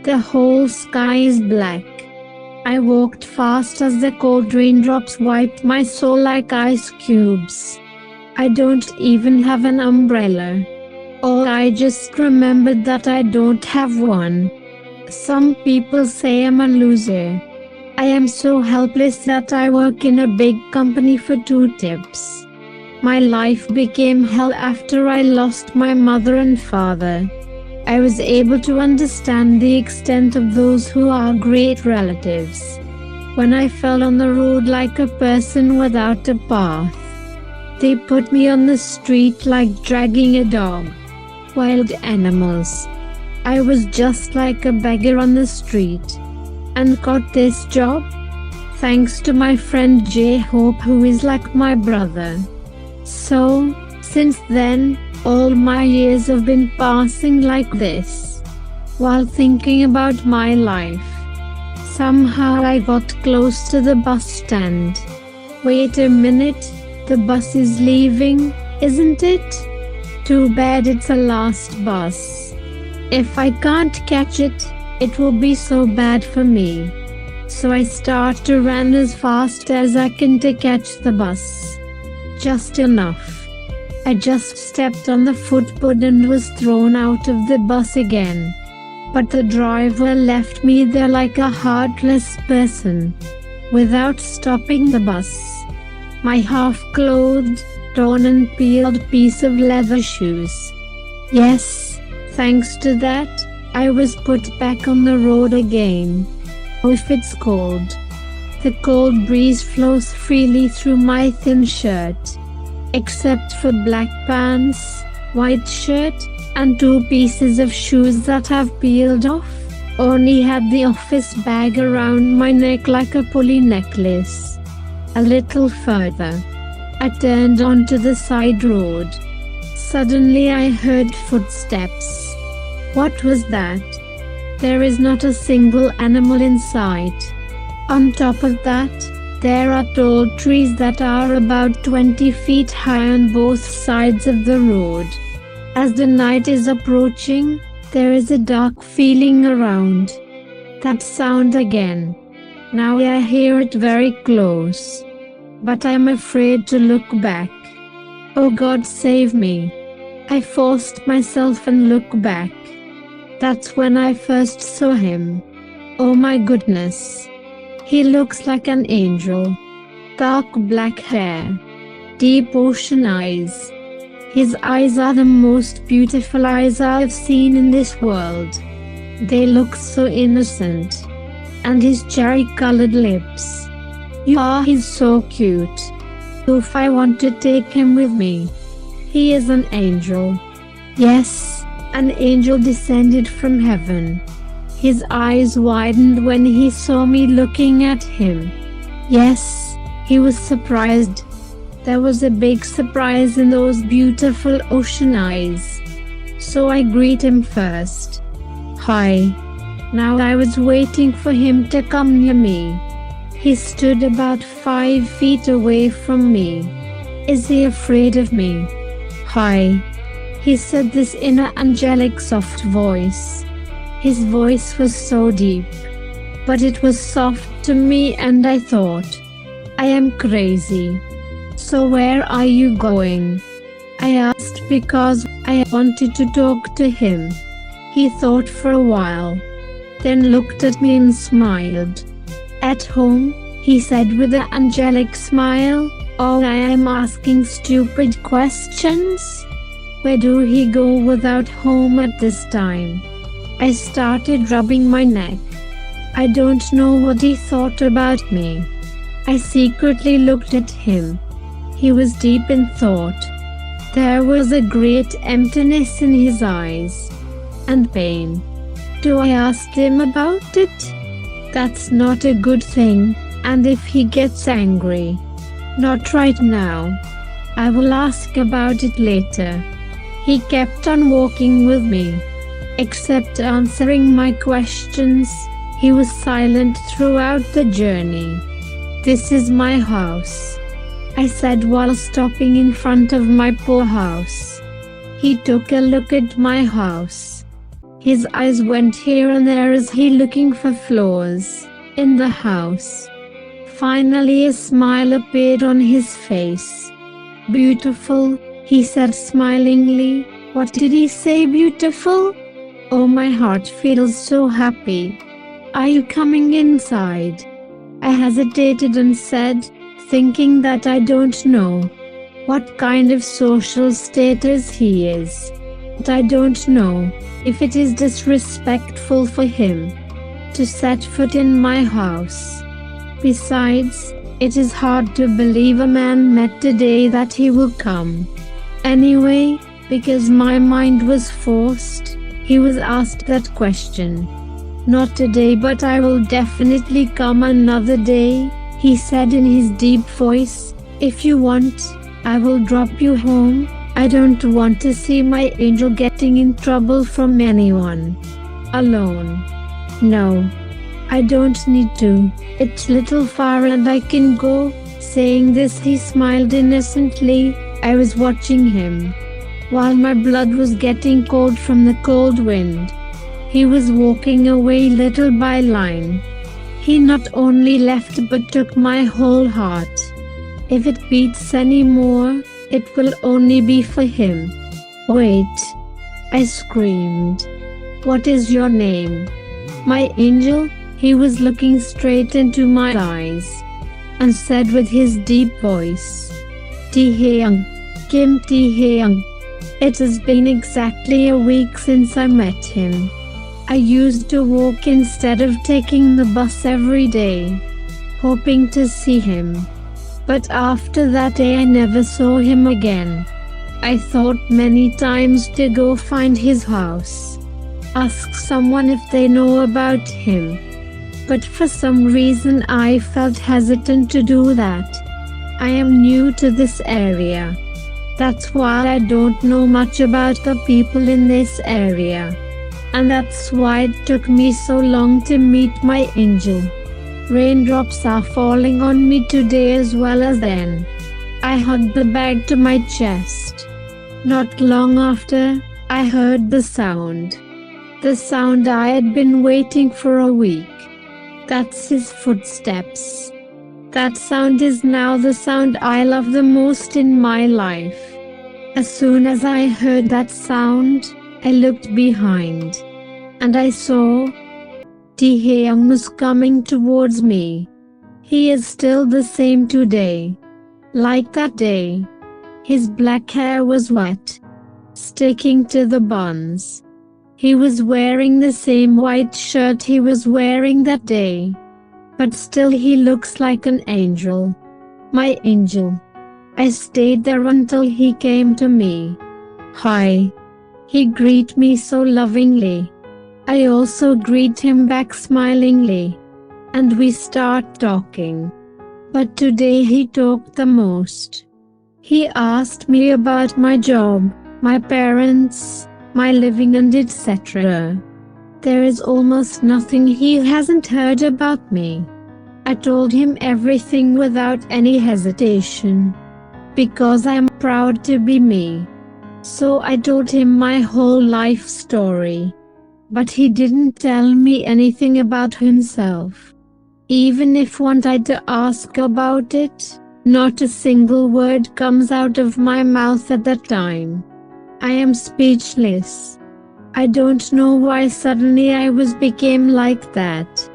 The whole sky is black. I walked fast as the cold raindrops wiped my soul like ice cubes. I don't even have an umbrella. Or I just remembered that I don't have one. Some people say I'm a loser. I am so helpless that I work in a big company for 2 tips. My life became hell after I lost my mother and father. I was able to understand the extent of those who are great relatives. When I fell on the road like a person without a path, they put me on the street like dragging a dog. Wild animals. I was just like a beggar on the street. And got this job? Thanks to my friend J-Hope, who is like my brother. So, since then, all my years have been passing like this. While thinking about my life, somehow I got close to the bus stand. Wait a minute, the bus is leaving, isn't it? Too bad it's the last bus. If I can't catch it, it will be so bad for me. So I start to run as fast as I can to catch the bus. Just enough. I just stepped on the footboard and was thrown out of the bus again. But the driver left me there like a heartless person, without stopping the bus. My half-clothed, torn and peeled piece of leather shoes. Yes, thanks to that, I was put back on the road again. Oh, if it's cold. The cold breeze flows freely through my thin shirt. Except for black pants, white shirt, and 2 pieces of shoes that have peeled off. Only had the office bag around my neck like a pulley necklace. A little further, I turned onto the side road. Suddenly I heard footsteps. What was that? There is not a single animal in sight. On top of that, there are tall trees that are about 20 feet high on both sides of the road. As the night is approaching, there is a dark feeling around. That sound again. Now I hear it very close. But I am afraid to look back. Oh God, save me. I forced myself and looked back. That's when I first saw him. Oh my goodness. He looks like an angel. Dark black hair. Deep ocean eyes. His eyes are the most beautiful eyes I have seen in this world. They look so innocent. And his cherry-colored lips. He's so cute. If I want to take him with me. He is an angel. Yes. An angel descended from heaven. His eyes widened when he saw me looking at him. Yes, he was surprised. There was a big surprise in those beautiful ocean eyes. So I greet him first. Hi. Now I was waiting for him to come near me. He stood about 5 feet away from me. Is he afraid of me? Hi. He said this in an angelic soft voice. His voice was so deep. But it was soft to me and I thought, I am crazy. So where are you going? I asked because I wanted to talk to him. He thought for a while. Then looked at me and smiled. At home, he said with an angelic smile. Oh, I am asking stupid questions? Where do he go without home at this time? I started rubbing my neck. I don't know what he thought about me. I secretly looked at him. He was deep in thought. There was a great emptiness in his eyes. And pain. Do I ask him about it? That's not a good thing, and if he gets angry. Not right now. I will ask about it later. He kept on walking with me. Except answering my questions, he was silent throughout the journey. This is my house, I said while stopping in front of my poor house. He took a look at my house. His eyes went here and there as he looking for flaws in the house. Finally a smile appeared on his face. "Beautiful," he said smilingly. "What did he say, beautiful?" Oh, my heart feels so happy. "Are you coming inside?" I hesitated and said, thinking that I don't know what kind of social status he is. But I don't know if it is disrespectful for him to set foot in my house. Besides, it is hard to believe a man met today that he will come. Anyway, because my mind was forced, he was asked that question. "Not today, but I will definitely come another day," he said in his deep voice. "If you want, I will drop you home. I don't want to see my angel getting in trouble from anyone. Alone. No. I don't need to. It's little far and I can go." Saying this he smiled innocently. I was watching him while my blood was getting cold from the cold wind. He was walking away little by line. He not only left but took my whole heart. If it beats any more, it will only be for him. "Wait!" I screamed. "What is your name?" "My angel." He was looking straight into my eyes and said with his deep voice, "Taehyung, Kim Taehyung." It has been exactly a week since I met him. I used to walk instead of taking the bus every day, hoping to see him. But after that day I never saw him again. I thought many times to go find his house, ask someone if they know about him. But for some reason I felt hesitant to do that. I am new to this area. That's why I don't know much about the people in this area. And that's why it took me so long to meet my angel. Raindrops are falling on me today as well as then. I hugged the bag to my chest. Not long after, I heard the sound. The sound I had been waiting for a week. That's his footsteps. That sound is now the sound I love the most in my life. As soon as I heard that sound, I looked behind. And I saw Taehyung was coming towards me. He is still the same today. Like that day. His black hair was wet, sticking to the buns. He was wearing the same white shirt he was wearing that day. But still he looks like an angel. My angel. I stayed there until he came to me. "Hi." He greeted me so lovingly. I also greet him back smilingly. And we start talking. But today he talked the most. He asked me about my job, my parents, my living and etc. There is almost nothing he hasn't heard about me. I told him everything without any hesitation. Because I am proud to be me. So I told him my whole life story. But he didn't tell me anything about himself. Even if wanted to ask about it, not a single word comes out of my mouth at that time. I am speechless. I don't know why suddenly I became like that.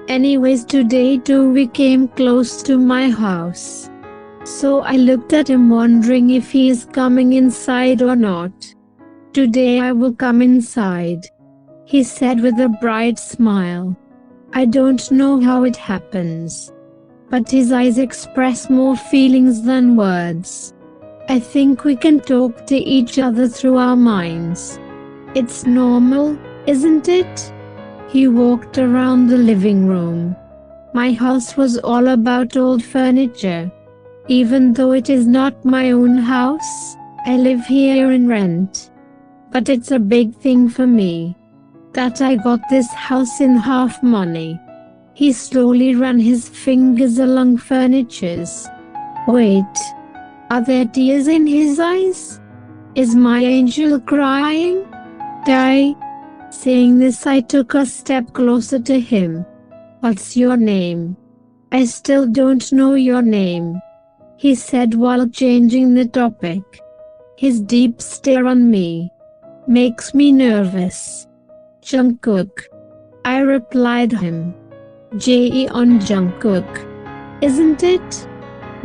Anyways, today too we came close to my house. So I looked at him wondering if he is coming inside or not. "Today I will come inside," he said with a bright smile. I don't know how it happens, but his eyes express more feelings than words. I think we can talk to each other through our minds. It's normal, isn't it? He walked around the living room. My house was all about old furniture. Even though it is not my own house, I live here in rent. But it's a big thing for me that I got this house in half money. He slowly ran his fingers along furnitures. Wait. Are there tears in his eyes? Is my angel crying? Saying this, I took a step closer to him. What's your name? I still don't know your name, he said while changing the topic. His deep stare on me makes me nervous. Jungkook, I replied him. On Jungkook, isn't it?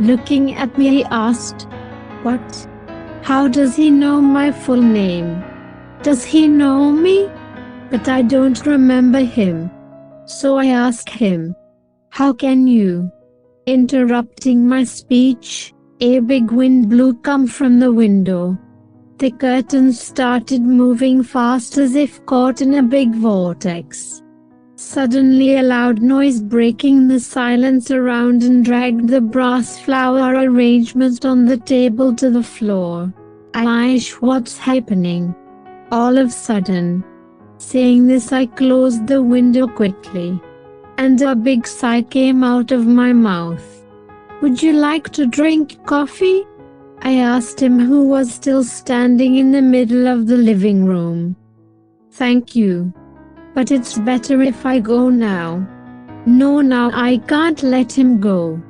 Looking at me, he asked. What? How does he know my full name? Does he know me? But I don't remember him. So I asked him, how can you? Interrupting my speech, a big wind blew come from the window. The curtains started moving fast as if caught in a big vortex. Suddenly a loud noise breaking the silence around and dragged the brass flower arrangement on the table to the floor. Aish, what's happening? All of a sudden. Saying this, I closed the window quickly, and a big sigh came out of my mouth. Would you like to drink coffee? I asked him, who was still standing in the middle of the living room. Thank you. But it's better if I go now. No, now I can't let him go.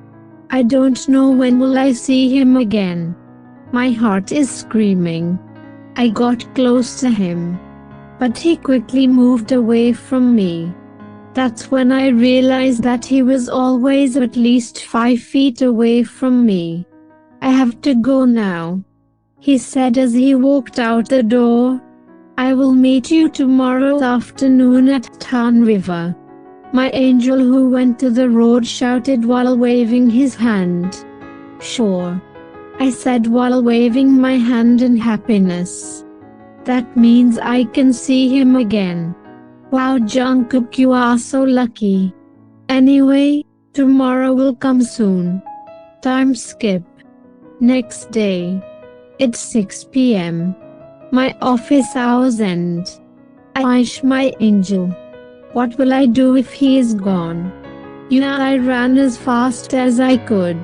I don't know when will I see him again. My heart is screaming. I got close to him, but he quickly moved away from me. That's when I realized that he was always at least 5 feet away from me. I have to go now, he said as he walked out the door. I will meet you tomorrow afternoon at Tan River. My angel who went to the road shouted while waving his hand. Sure, I said while waving my hand in happiness. That means I can see him again. Wow, Jungkook, you are so lucky. Anyway, tomorrow will come soon. Time skip. Next day. It's 6 p.m. My office hours end. Aish, my angel. What will I do if he is gone? I ran as fast as I could.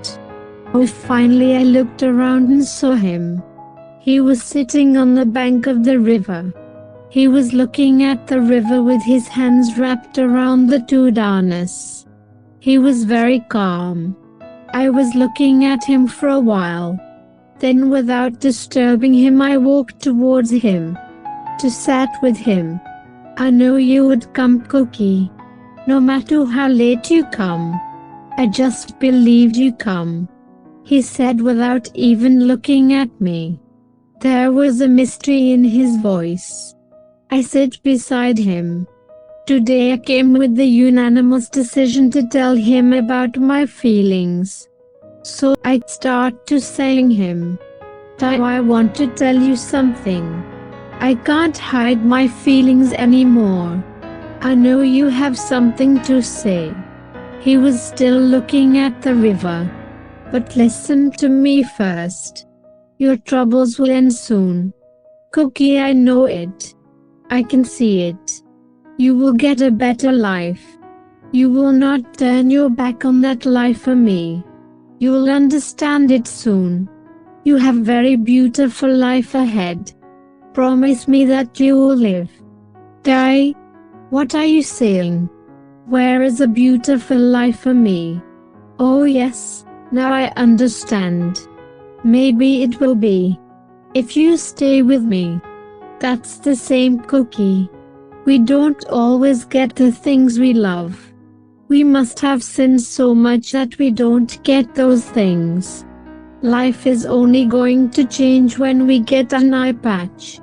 Oh, finally I looked around and saw him. He was sitting on the bank of the river. He was looking at the river with his hands wrapped around the two darnas. He was very calm. I was looking at him for a while. Then without disturbing him, I walked towards him to sat with him. I knew you would come, Cookie. No matter how late you come, I just believed you come, he said without even looking at me. There was a mystery in his voice. I sat beside him. Today I came with the unanimous decision to tell him about my feelings. So I start to saying him, I want to tell you something. I can't hide my feelings anymore. I know you have something to say. He was still looking at the river. But listen to me first. Your troubles will end soon. Cookie, I know it. I can see it. You will get a better life. You will not turn your back on that life for me. You will understand it soon. You have very beautiful life ahead. Promise me that you will live. Die? What are you saying? Where is a beautiful life for me? Oh yes, now I understand. Maybe it will be. If you stay with me. That's the same, Cookie. We don't always get the things we love. We must have sinned so much that we don't get those things. Life is only going to change when we get an eye patch.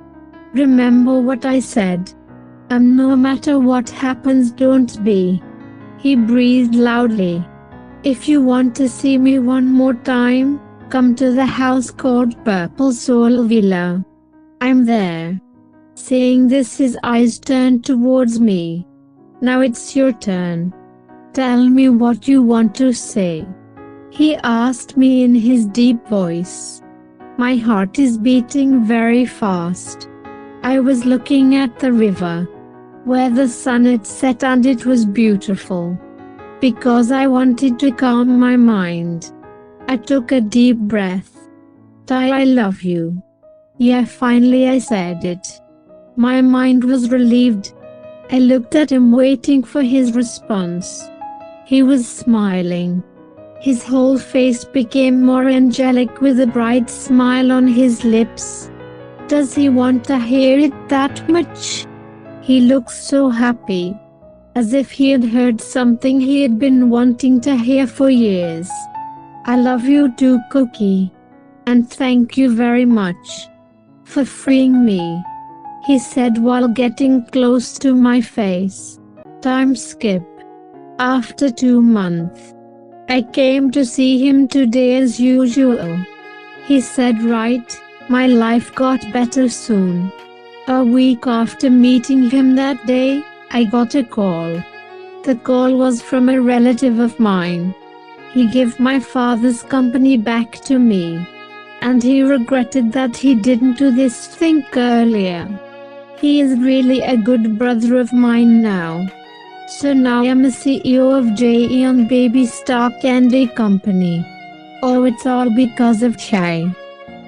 Remember what I said. No matter what happens, don't be. He breathed loudly. If you want to see me one more time, come to the house called Purple Soul Villa. I'm there. Saying this, his eyes turned towards me. Now it's your turn. Tell me what you want to say, he asked me in his deep voice. My heart is beating very fast. I was looking at the river, where the sun had set, and it was beautiful. Because I wanted to calm my mind, I took a deep breath. I love you. Yeah, finally I said it. My mind was relieved. I looked at him waiting for his response. He was smiling. His whole face became more angelic with a bright smile on his lips. Does he want to hear it that much? He looked so happy, as if he had heard something he had been wanting to hear for years. I love you too, Cookie. And thank you very much for freeing me, he said while getting close to my face. Time skip. After 2 months, I came to see him today as usual. He said, right, my life got better soon. A week after meeting him that day, I got a call. The call was from a relative of mine. He gave my father's company back to me, and he regretted that he didn't do this thing earlier. He is really a good brother of mine now. So now I'm a CEO of Jahan Baby Star Candy Company. Oh, it's all because of Chai.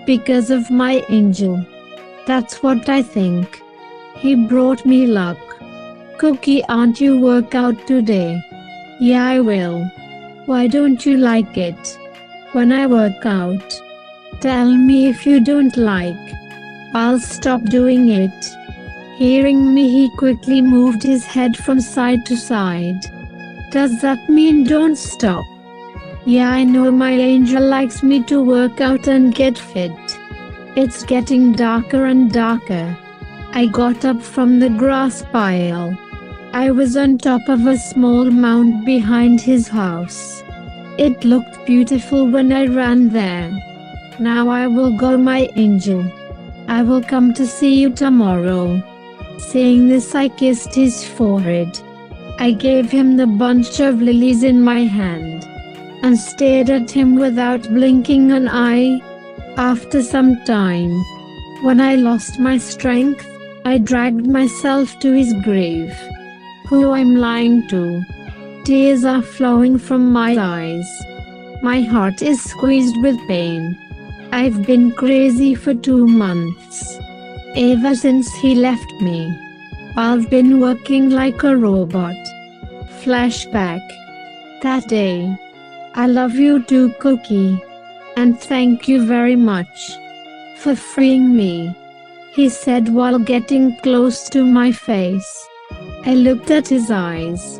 Because of my angel. That's what I think. He brought me luck. Cookie, aren't you work out today? Yeah, I will. Why don't you like it? When I work out. Tell me if you don't like. I'll stop doing it. Hearing me, he quickly moved his head from side to side. Does that mean don't stop? Yeah, I know my angel likes me to work out and get fit. It's getting darker and darker. I got up from the grass pile. I was on top of a small mound behind his house. It looked beautiful when I ran there. Now I will go, my angel. I will come to see you tomorrow. Saying this, I kissed his forehead. I gave him the bunch of lilies in my hand and stared at him without blinking an eye. After some time, when I lost my strength, I dragged myself to his grave. Who I'm lying to? Tears are flowing from my eyes. My heart is squeezed with pain. I've been crazy for 2 months. Ever since he left me, I've been working like a robot. Flashback. That day. I love you too, Cookie. And thank you very much for freeing me, he said while getting close to my face. I looked at his eyes.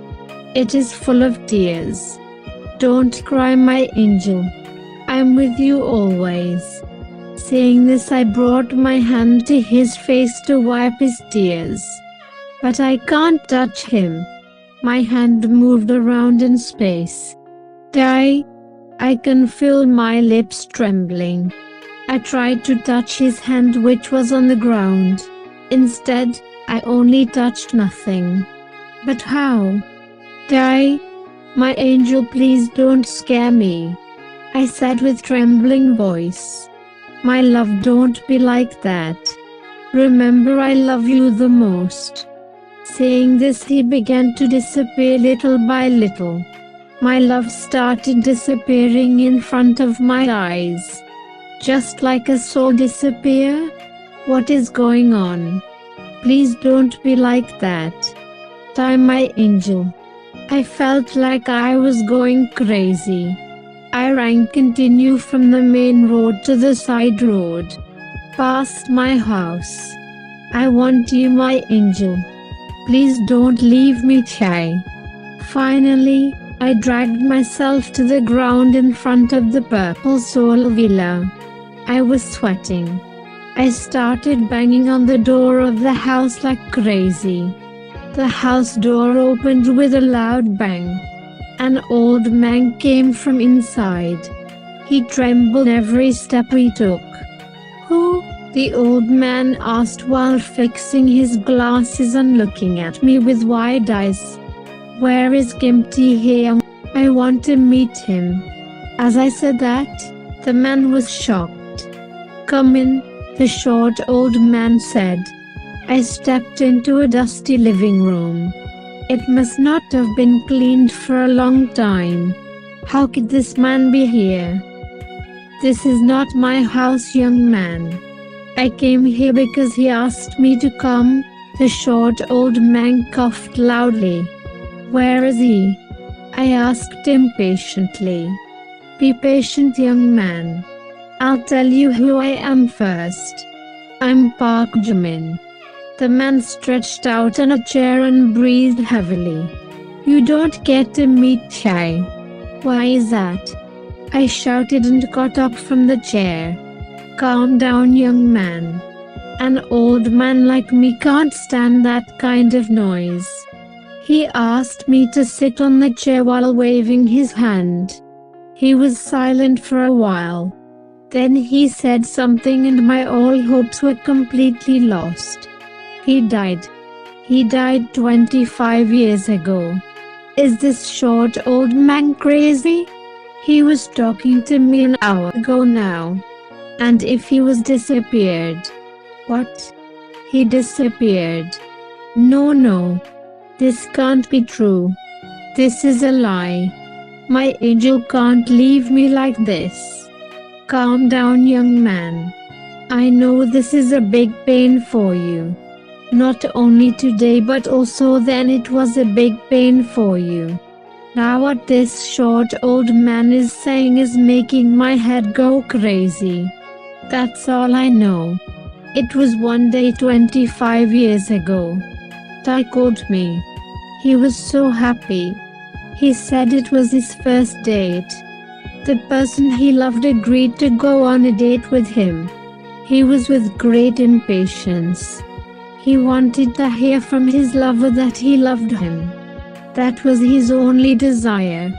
It is full of tears. Don't cry, my angel. I'm with you always. Saying this, I brought my hand to his face to wipe his tears. But I can't touch him. My hand moved around in space. I can feel my lips trembling. I tried to touch his hand, which was on the ground. Instead, I only touched nothing. But how? My angel, please don't scare me, I said with trembling voice. My love, don't be like that. Remember, I love you the most. Saying this, he began to disappear little by little. My love started disappearing in front of my eyes. Just like a soul disappear? What is going on? Please don't be like that. My angel. I felt like I was going crazy. I ran continue from the main road to the side road, past my house. I want you, my angel. Please don't leave me, Chai. Finally, I dragged myself to the ground in front of the Purple Soul Villa. I was sweating. I started banging on the door of the house like crazy. The house door opened with a loud bang. An old man came from inside. He trembled every step he took. Who? The old man asked while fixing his glasses and looking at me with wide eyes. Where is Gimpty here? I want to meet him. As I said that, the man was shocked. Come in, the short old man said. I stepped into a dusty living room. It must not have been cleaned for a long time. How could this man be here? This is not my house, young man. I came here because he asked me to come, The short old man coughed loudly. Where is he? I asked impatiently. Be patient, young man. I'll tell you who I am first. I'm Park Jamin. The man stretched out on a chair and breathed heavily. You don't get to meet Chai. Why is that? I shouted and got up from the chair. Calm down, young man. An old man like me can't stand that kind of noise. He asked me to sit on the chair while waving his hand. He was silent for a while. Then he said something and my all hopes were completely lost. He died. He died 25 years ago. Is this short old man crazy? He was talking to me an hour ago now. And if he was disappeared? What? He disappeared. No. This can't be true. This is a lie. My angel can't leave me like this. Calm down, young man. I know this is a big pain for you. Not only today but also then it was a big pain for you. Now what this short old man is saying is making my head go crazy. That's all I know. It was one day 25 years ago. Tae called me. He was so happy. He said it was his first date. The person he loved agreed to go on a date with him. He was with great impatience. He wanted to hear from his lover that he loved him. That was his only desire.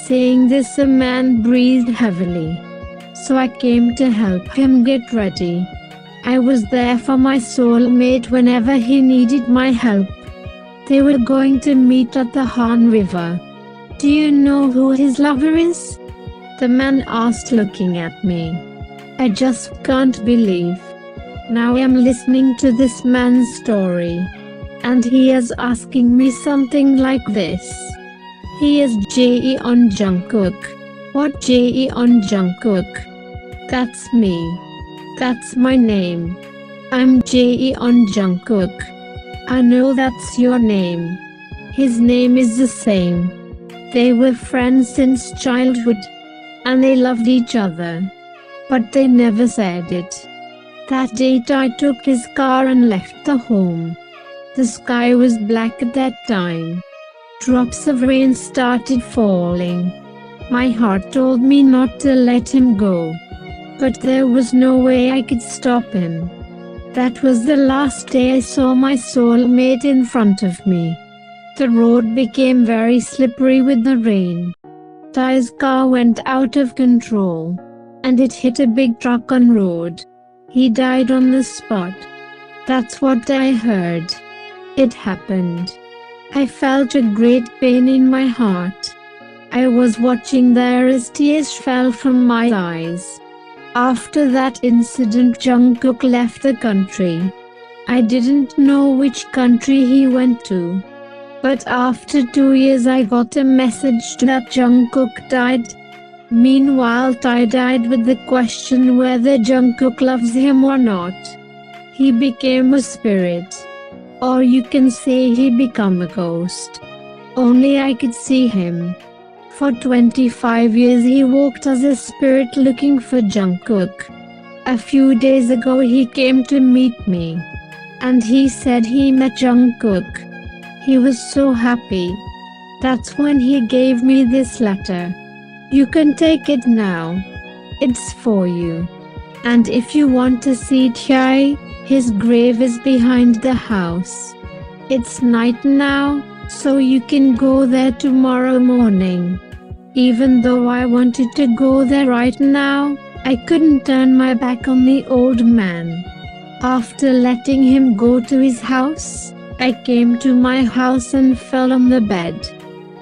Saying this, the man breathed heavily. So I came to help him get ready. I was there for my soulmate whenever he needed my help. They were going to meet at the Han River. Do you know who his lover is? The man asked, looking at me. I just can't believe. Now I'm listening to this man's story. And he is asking me something like this. He is Jahan Jungkook. What Jahan Jungkook? That's me. That's my name. I'm Jahan Jungkook. I know that's your name. His name is the same. They were friends since childhood. And they loved each other. But they never said it. That date I took his car and left the home. The sky was black at that time. Drops of rain started falling. My heart told me not to let him go. But there was no way I could stop him. That was the last day I saw my soulmate in front of me. The road became very slippery with the rain. Tae's car went out of control. And it hit a big truck on road. He died on the spot. That's what I heard. It happened. I felt a great pain in my heart. I was watching there as tears fell from my eyes. After that incident, Jungkook left the country. I didn't know which country he went to. But after 2 years I got a message that Jungkook died. Meanwhile, Tae died with the question whether Jungkook loves him or not. He became a spirit. Or you can say he became a ghost. Only I could see him. For 25 years he walked as a spirit looking for Jungkook. A few days ago he came to meet me. And he said he met Jungkook. He was so happy. That's when he gave me this letter. You can take it now. It's for you. And if you want to see Chai, his grave is behind the house. It's night now, so you can go there tomorrow morning. Even though I wanted to go there right now, I couldn't turn my back on the old man. After letting him go to his house, I came to my house and fell on the bed.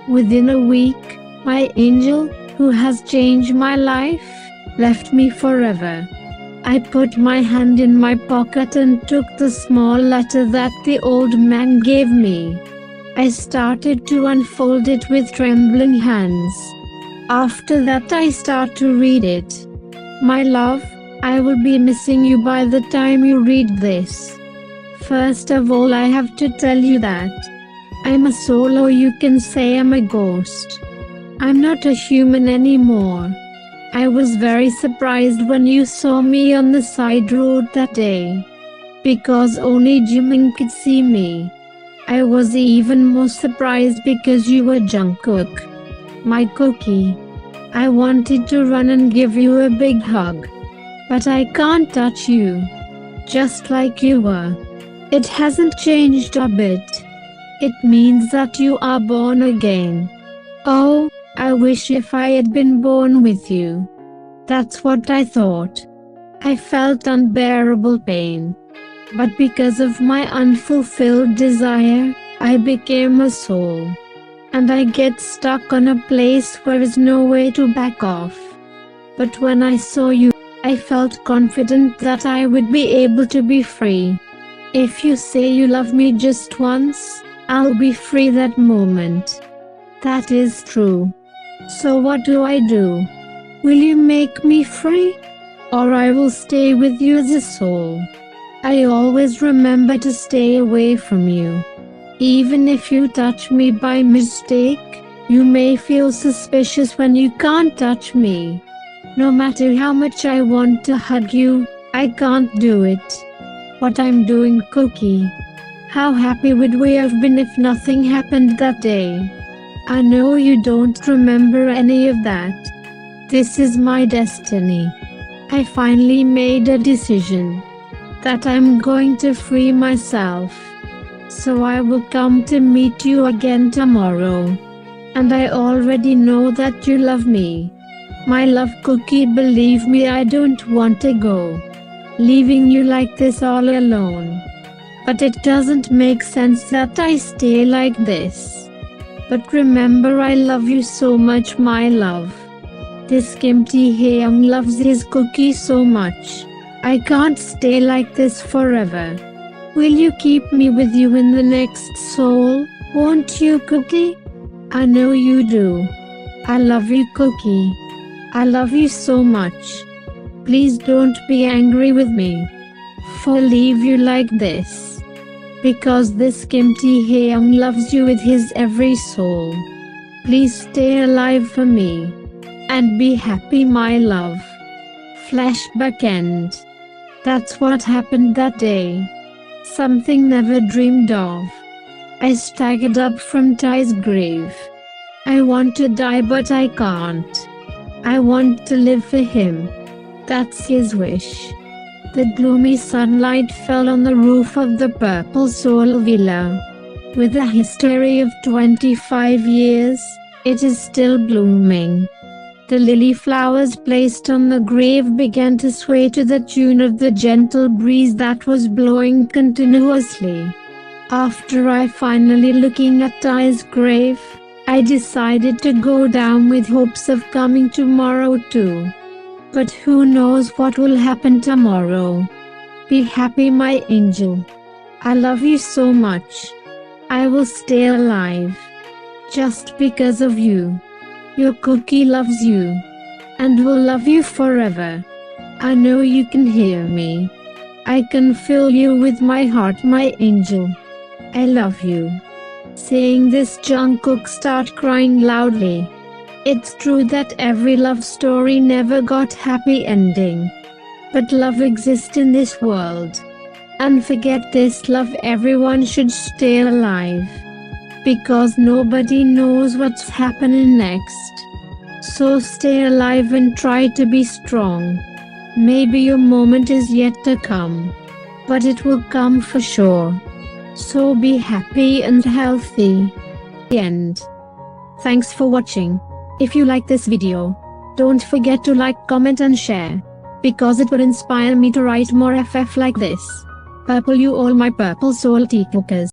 Within a week, my angel, who has changed my life, left me forever. I put my hand in my pocket and took the small letter that the old man gave me. I started to unfold it with trembling hands. After that I start to read it. My love, I will be missing you by the time you read this. First of all, I have to tell you that I'm a soul, or you can say I'm a ghost. I'm not a human anymore. I was very surprised when you saw me on the side road that day, because only Jimin could see me. I was even more surprised because you were Jungkook, my cookie. I wanted to run and give you a big hug, but I can't touch you, just like you were. It hasn't changed a bit. It means that you are born again. Oh, I wish if I had been born with you. That's what I thought. I felt unbearable pain. But because of my unfulfilled desire, I became a soul. And I get stuck on a place where is no way to back off. But when I saw you, I felt confident that I would be able to be free. If you say you love me just once, I'll be free that moment. That is true. So what do? Will you make me free? Or I will stay with you as a soul. I always remember to stay away from you. Even if you touch me by mistake, you may feel suspicious when you can't touch me. No matter how much I want to hug you, I can't do it. What I'm doing, Cookie. How happy would we have been if nothing happened that day? I know you don't remember any of that. This is my destiny. I finally made a decision that I'm going to free myself. So I will come to meet you again tomorrow. And I already know that you love me. My love, Cookie, believe me, I don't want to go, leaving you like this all alone. But it doesn't make sense that I stay like this. But remember, I love you so much, my love. This Kim Tae-hyung loves his Cookie so much. I can't stay like this forever. Will you keep me with you in the next soul, won't you, Cookie? I know you do. I love you, Cookie. I love you so much. Please don't be angry with me for leave you like this. Because this Kim Tae-hyung loves you with his every soul. Please stay alive for me. And be happy, my love. Flashback end. That's what happened that day. Something never dreamed of. I staggered up from Ty's grave. I want to die, but I can't. I want to live for him. That's his wish. The gloomy sunlight fell on the roof of the Purple Soul Villa. With a history of 25 years, it is still blooming. The lily flowers placed on the grave began to sway to the tune of the gentle breeze that was blowing continuously. After I finally looking at Ty's grave, I decided to go down with hopes of coming tomorrow too. But who knows what will happen tomorrow. Be happy, my angel. I love you so much. I will stay alive just because of you. Your Cookie loves you and will love you forever. I know you can hear me. I can fill you with my heart, my angel. I love you. Saying this, Jungkook started crying loudly. It's true that every love story never got happy ending. But love exists in this world. And forget this love, everyone should stay alive. Because nobody knows what's happening next. So stay alive and try to be strong. Maybe your moment is yet to come. But it will come for sure. So be happy and healthy. The end. Thanks for watching. If you like this video, don't forget to like, comment and share. Because it will inspire me to write more FF like this. Purple you all, my purple soul Taekookers.